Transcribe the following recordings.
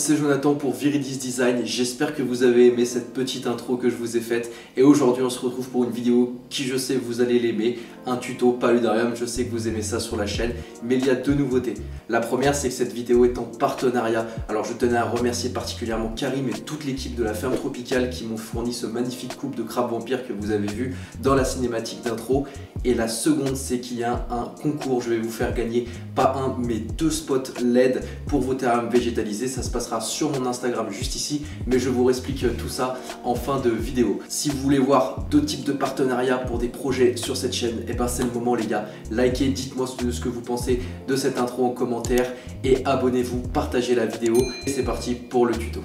c'est Jonathan pour Viridis Design. J'espère que vous avez aimé cette petite intro que je vous ai faite. Et aujourd'hui on se retrouve pour une vidéo qui, je sais, vous allez l'aimer. Un tuto paludarium, je sais que vous aimez ça sur la chaîne. Mais il y a deux nouveautés. La première, c'est que cette vidéo est en partenariat. Alors je tenais à remercier particulièrement Karim et toute l'équipe de la ferme tropicale qui m'ont fourni ce magnifique couple de crabe vampire que vous avez vu dans la cinématique d'intro. Et la seconde, c'est qu'il y a un concours. Je vais vous faire gagner pas un mais deux spots LED pour vos terrariums végétalisés. Ça se passera sur mon Instagram juste ici, mais je vous explique tout ça en fin de vidéo. Si vous voulez voir deux types de partenariats pour des projets sur cette chaîne, et ben c'est le moment les gars. Likez, dites-moi ce que vous pensez de cette intro en commentaire et abonnez-vous, partagez la vidéo. Et c'est parti pour le tuto.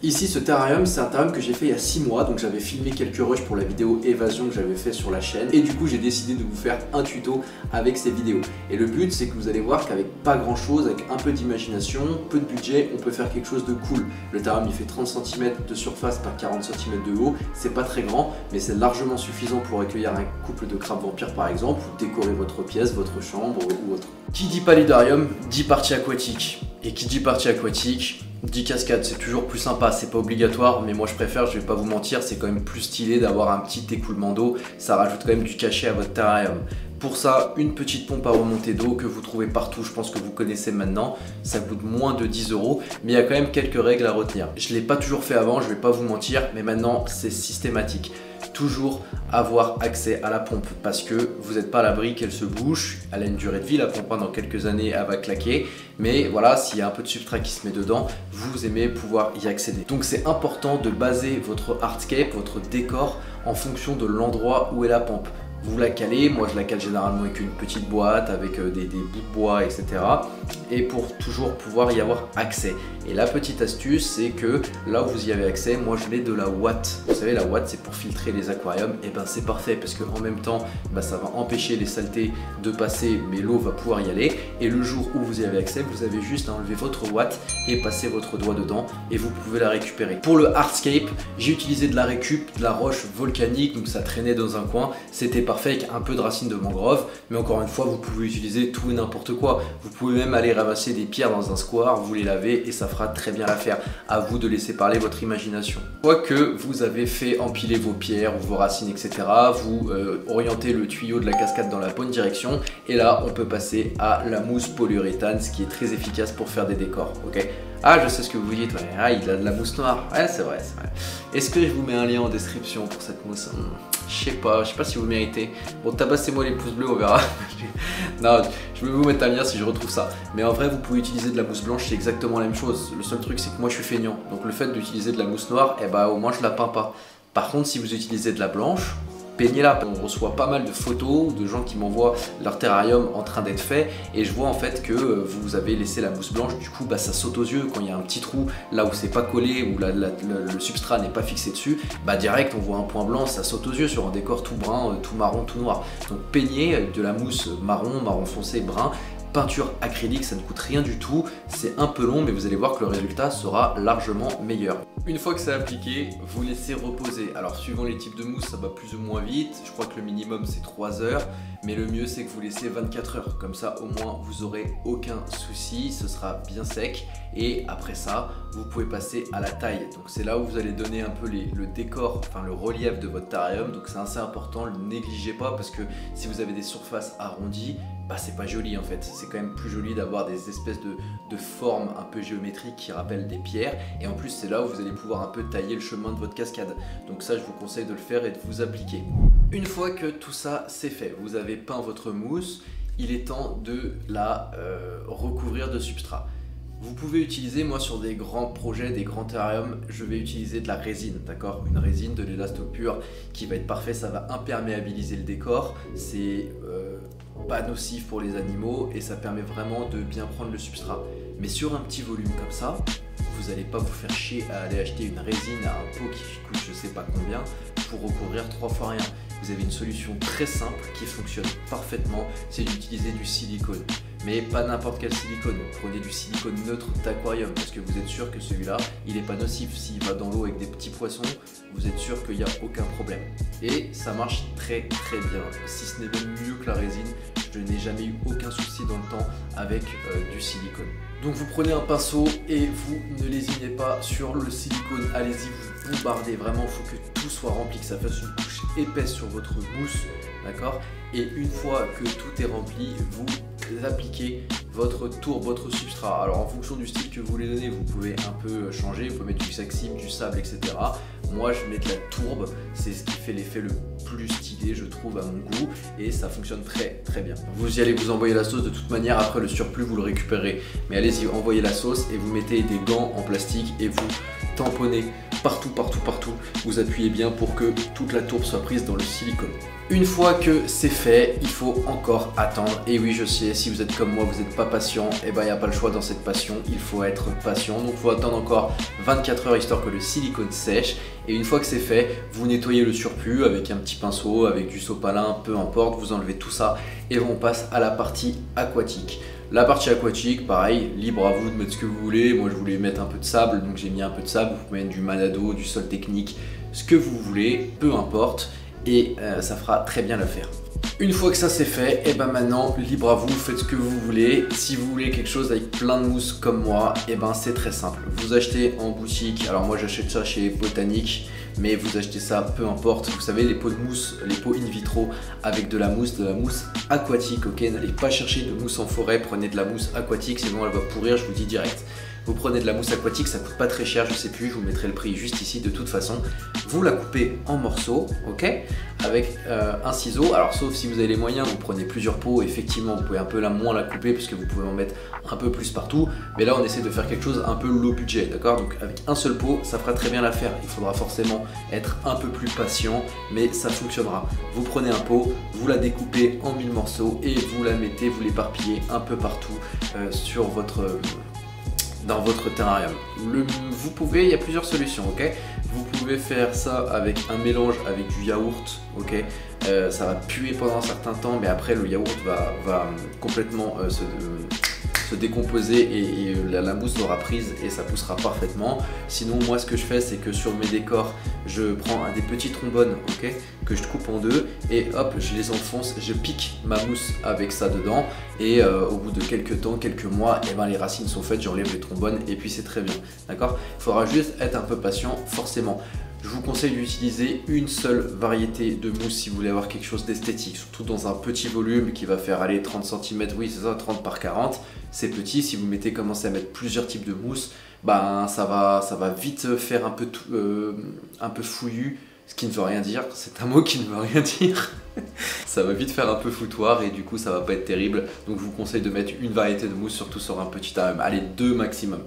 Ici, ce terrarium, c'est un terrarium que j'ai fait il y a 6 mois, donc j'avais filmé quelques rushs pour la vidéo évasion que j'avais fait sur la chaîne, et du coup j'ai décidé de vous faire un tuto avec ces vidéos. Et le but, c'est que vous allez voir qu'avec pas grand chose, avec un peu d'imagination, peu de budget, on peut faire quelque chose de cool. Le terrarium il fait 30 cm de surface par 40 cm de haut, c'est pas très grand, mais c'est largement suffisant pour accueillir un couple de crabes vampires par exemple, ou décorer votre pièce, votre chambre ou autre. Qui dit paludarium dit partie aquatique, et qui dit partie aquatique 10 cascades, c'est toujours plus sympa, c'est pas obligatoire, mais moi je préfère, je vais pas vous mentir, c'est quand même plus stylé d'avoir un petit écoulement d'eau, ça rajoute quand même du cachet à votre terrarium. Pour ça, une petite pompe à remontée d'eau que vous trouvez partout, je pense que vous connaissez maintenant, ça coûte moins de 10 €, mais il y a quand même quelques règles à retenir. Je l'ai pas toujours fait avant, je vais pas vous mentir, mais maintenant c'est systématique. Toujours avoir accès à la pompe parce que vous n'êtes pas à l'abri qu'elle se bouche. Elle a une durée de vie, la pompe, dans quelques années elle va claquer, mais voilà, s'il y a un peu de substrat qui se met dedans, vous aimez pouvoir y accéder. Donc c'est important de baser votre hardscape, votre décor en fonction de l'endroit où est la pompe. Vous la calez, moi je la cale généralement avec une petite boîte, avec des bouts de bois, etc. Et pour toujours pouvoir y avoir accès. Et la petite astuce, c'est que là où vous y avez accès, moi je l'ai de la ouate. Vous savez, la ouate c'est pour filtrer les aquariums, et ben c'est parfait parce qu'en même temps, ça va empêcher les saletés de passer, mais l'eau va pouvoir y aller. Et le jour où vous y avez accès, vous avez juste à enlever votre ouate et passer votre doigt dedans et vous pouvez la récupérer. Pour le hardscape, j'ai utilisé de la récup, de la roche volcanique, donc ça traînait dans un coin. C'était parfait avec un peu de racines de mangrove, mais encore une fois vous pouvez utiliser tout et n'importe quoi. Vous pouvez même aller ramasser des pierres dans un square, vous les lavez et ça fera très bien l'affaire. À vous de laisser parler votre imagination. Une fois que vous avez fait empiler vos pierres ou vos racines, etc., vous orientez le tuyau de la cascade dans la bonne direction et là on peut passer à la mousse polyuréthane, ce qui est très efficace pour faire des décors. Ok. Ah, je sais ce que vous dites, ouais. Ah, il a de la mousse noire. Ouais, c'est vrai, c'est vrai. Est-ce que je vous mets un lien en description pour cette mousse? Je sais pas si vous méritez. Bon, tabassez-moi les pouces bleus, on verra. Non, je vais vous mettre un lien si je retrouve ça. Mais en vrai, vous pouvez utiliser de la mousse blanche, c'est exactement la même chose. Le seul truc, c'est que moi, je suis feignant. Donc, le fait d'utiliser de la mousse noire, au moins, je la peins pas. Par contre, si vous utilisez de la blanche, peignez-la. On reçoit pas mal de photos de gens qui m'envoient leur terrarium en train d'être fait et je vois en fait que vous avez laissé la mousse blanche, du coup ça saute aux yeux quand il y a un petit trou là où c'est pas collé, où le substrat n'est pas fixé dessus, direct on voit un point blanc, ça saute aux yeux sur un décor tout brun, tout marron, tout noir. Donc peignez avec de la mousse marron, marron foncé, brun. Peinture acrylique, ça ne coûte rien du tout, c'est un peu long mais vous allez voir que le résultat sera largement meilleur. Une fois que c'est appliqué, vous laissez reposer. Alors suivant les types de mousse, ça va plus ou moins vite, je crois que le minimum c'est 3 heures, mais le mieux c'est que vous laissez 24 heures, comme ça au moins vous aurez aucun souci, ce sera bien sec et après ça vous pouvez passer à la taille. Donc c'est là où vous allez donner un peu le décor, enfin le relief de votre terrarium, donc c'est assez important, ne le négligez pas parce que si vous avez des surfaces arrondies, c'est pas joli en fait, c'est quand même plus joli d'avoir des espèces de formes un peu géométriques qui rappellent des pierres et en plus c'est là où vous allez pouvoir un peu tailler le chemin de votre cascade. Donc ça je vous conseille de le faire et de vous appliquer. Une fois que tout ça c'est fait, vous avez peint votre mousse, il est temps de la recouvrir de substrat. Vous pouvez utiliser, moi sur des grands projets, des grands terrariums, je vais utiliser de la résine, d'accord? Une résine, de l'élastopure qui va être parfait, ça va imperméabiliser le décor, c'est pas nocif pour les animaux et ça permet vraiment de bien prendre le substrat. Mais sur un petit volume comme ça, vous n'allez pas vous faire chier à aller acheter une résine à un pot qui coûte je sais pas combien pour recouvrir 3 fois rien. Vous avez une solution très simple qui fonctionne parfaitement, c'est d'utiliser du silicone. Mais pas n'importe quel silicone, prenez du silicone neutre d'aquarium parce que vous êtes sûr que celui-là, il n'est pas nocif. S'il va dans l'eau avec des petits poissons, vous êtes sûr qu'il n'y a aucun problème. Et ça marche très très bien, si ce n'est même mieux que la résine. Je je n'ai jamais eu aucun souci dans le temps avec du silicone. Donc vous prenez un pinceau et vous ne lésinez pas sur le silicone, allez-y, vous bombardez, vraiment il faut que tout soit rempli, que ça fasse une couche épaisse sur votre mousse, d'accord? Et une fois que tout est rempli, vous appliquez votre tourbe, votre substrat. Alors en fonction du style que vous voulez donner, vous pouvez un peu changer, vous pouvez mettre du saxime, du sable, etc. Moi je mets de la tourbe, c'est ce qui fait l'effet le plus stylé je trouve à mon goût et ça fonctionne très très bien. Vous y allez vous envoyer la sauce de toute manière, après le surplus vous le récupérez. Mais allez-y, envoyez la sauce et vous mettez des gants en plastique et vous tamponnez partout, vous appuyez bien pour que toute la tourbe soit prise dans le silicone. Une fois que c'est fait, il faut encore attendre. Et oui, je sais, si vous êtes comme moi, vous n'êtes pas patient, et ben il n'y a pas le choix dans cette passion, il faut être patient. Donc il faut attendre encore 24 heures histoire que le silicone sèche. Et une fois que c'est fait, vous nettoyez le surplus avec un petit pinceau, avec du sopalin, peu importe, vous enlevez tout ça et on passe à la partie aquatique. La partie aquatique, pareil, libre à vous de mettre ce que vous voulez. Moi je voulais mettre un peu de sable, donc j'ai mis un peu de sable. Vous pouvez mettre du Manado, du sol technique, ce que vous voulez, peu importe. Et ça fera très bien l'affaire. Une fois que ça c'est fait, et ben maintenant libre à vous, faites ce que vous voulez. Si vous voulez quelque chose avec plein de mousse comme moi, et ben c'est très simple. Vous achetez en boutique, alors moi j'achète ça chez Botanique, mais vous achetez ça peu importe. Vous savez les pots de mousse, les pots in vitro avec de la mousse aquatique, ok? N'allez pas chercher de mousse en forêt, prenez de la mousse aquatique, sinon elle va pourrir, je vous dis direct. Vous prenez de la mousse aquatique, ça coûte pas très cher, je sais plus, je vous mettrai le prix juste ici de toute façon. Vous la coupez en morceaux, ok, avec un ciseau. Alors sauf si vous avez les moyens, vous prenez plusieurs pots, effectivement vous pouvez un peu moins la couper parce que vous pouvez en mettre un peu plus partout. Mais là on essaie de faire quelque chose un peu low budget, d'accord? Donc avec un seul pot, ça fera très bien l'affaire. Il faudra forcément être un peu plus patient, mais ça fonctionnera. Vous prenez un pot, vous la découpez en 1000 morceaux et vous la mettez, vous l'éparpillez un peu partout sur dans votre terrarium. Vous pouvez, il y a plusieurs solutions, ok? Vous pouvez faire ça avec un mélange avec du yaourt, ok? Ça va puer pendant un certain temps, mais après le yaourt va complètement se décomposer et la mousse sera prise et ça poussera parfaitement. Sinon moi ce que je fais c'est que sur mes décors je prends des petits trombones, ok, que je coupe en deux et hop je les enfonce, je pique ma mousse avec ça dedans et au bout de quelques temps, quelques mois, et ben les racines sont faites, j'enlève les trombones et puis c'est très bien, d'accord? Il faudra juste être un peu patient forcément. Je vous conseille d'utiliser une seule variété de mousse si vous voulez avoir quelque chose d'esthétique, surtout dans un petit volume qui va faire aller 30 cm, oui c'est ça, 30 par 40, c'est petit. Si vous commencez à mettre plusieurs types de mousse, ben ça va vite faire un peu fouillu, ce qui ne veut rien dire, c'est un mot qui ne veut rien dire. Ça va vite faire un peu foutoir et du coup ça va pas être terrible, donc je vous conseille de mettre une variété de mousse, surtout sur un petit terrarium, allez 2 maximum.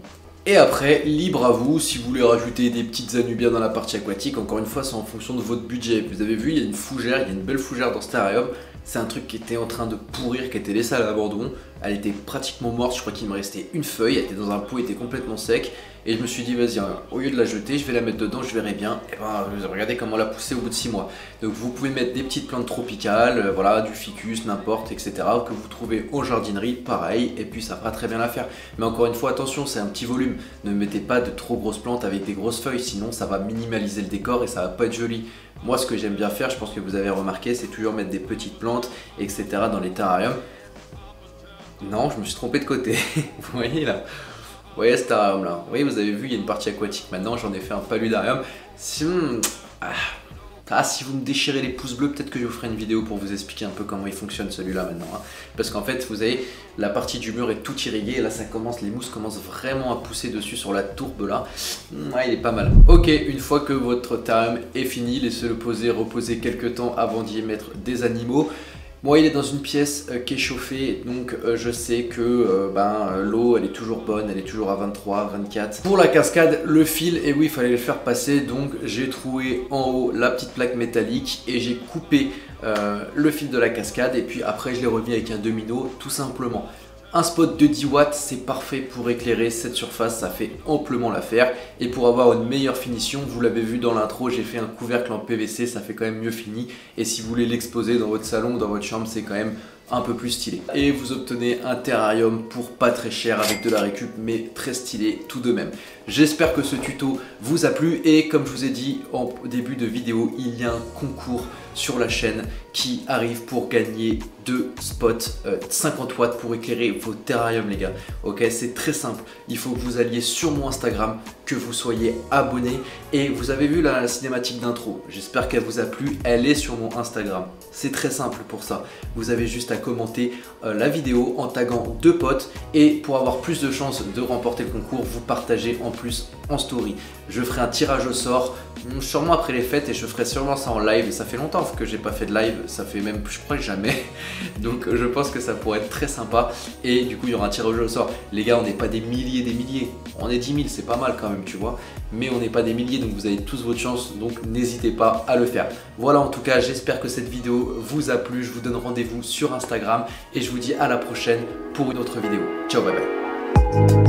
Et après, libre à vous, si vous voulez rajouter des petites anubias dans la partie aquatique, encore une fois c'est en fonction de votre budget. Vous avez vu, il y a une fougère, il y a une belle fougère dans ce terrarium. C'est un truc qui était en train de pourrir, qui était laissé à l'abandon. Elle était pratiquement morte, je crois qu'il me restait une feuille, elle était dans un pot, elle était complètement sec. Et je me suis dit, vas-y, au lieu de la jeter, je vais la mettre dedans, je verrai bien. Et ben, regardez comment elle a poussé au bout de 6 mois. Donc vous pouvez mettre des petites plantes tropicales, voilà, du ficus, n'importe, etc. que vous trouvez en jardinerie, pareil, et puis ça fera très bien l'affaire. Mais encore une fois, attention, c'est un petit volume. Ne mettez pas de trop grosses plantes avec des grosses feuilles, sinon ça va minimaliser le décor et ça va pas être joli. Moi, ce que j'aime bien faire, je pense que vous avez remarqué, c'est toujours mettre des petites plantes, etc. dans les terrariums. Non, je me suis trompé de côté. Vous voyez là? Vous voyez ce terrarium là? Vous voyez, vous avez vu, il y a une partie aquatique. Maintenant, j'en ai fait un paludarium. Si vous me déchirez les pouces bleus, peut-être que je vous ferai une vidéo pour vous expliquer un peu comment il fonctionne celui-là maintenant. Hein. Parce qu'en fait, vous avez la partie du mur est tout irriguée. Et là, ça commence, les mousses commencent vraiment à pousser dessus sur la tourbe là. Ouais, il est pas mal. Ok, une fois que votre terrarium est fini, laissez-le reposer quelques temps avant d'y mettre des animaux. Moi, il est dans une pièce qui est chauffée, donc je sais que l'eau, elle est toujours bonne, elle est toujours à 23, 24. Pour la cascade, le fil, et oui, il fallait le faire passer, donc j'ai trouvé en haut la petite plaque métallique et j'ai coupé le fil de la cascade et puis après je l'ai remis avec un domino, tout simplement. Un spot de 10 watts, c'est parfait pour éclairer cette surface, ça fait amplement l'affaire. Et pour avoir une meilleure finition, vous l'avez vu dans l'intro, j'ai fait un couvercle en PVC, ça fait quand même mieux fini. Et si vous voulez l'exposer dans votre salon ou dans votre chambre, c'est quand même un peu plus stylé. Et vous obtenez un terrarium pour pas très cher avec de la récup, mais très stylé tout de même. J'espère que ce tuto vous a plu et comme je vous ai dit en début de vidéo, il y a un concours sur la chaîne qui arrive pour gagner 2 spots 50 watts pour éclairer vos terrariums les gars. Ok, c'est très simple, il faut que vous alliez sur mon Instagram, que vous soyez abonné et vous avez vu la cinématique d'intro, j'espère qu'elle vous a plu, elle est sur mon Instagram. C'est très simple pour ça, vous avez juste à commenter la vidéo en taguant 2 potes et pour avoir plus de chances de remporter le concours, vous partagez en plus en story. Je ferai un tirage au sort sûrement après les fêtes et je ferai sûrement ça en live et ça fait longtemps que j'ai pas fait de live, ça fait même je crois jamais, donc je pense que ça pourrait être très sympa et du coup il y aura un tirage au sort. Les gars, on n'est pas des milliers, on est 10 000, c'est pas mal quand même tu vois, mais on n'est pas des milliers, donc vous avez tous votre chance, donc n'hésitez pas à le faire. Voilà, en tout cas j'espère que cette vidéo vous a plu, je vous donne rendez-vous sur Instagram et je vous dis à la prochaine pour une autre vidéo. Ciao, bye bye.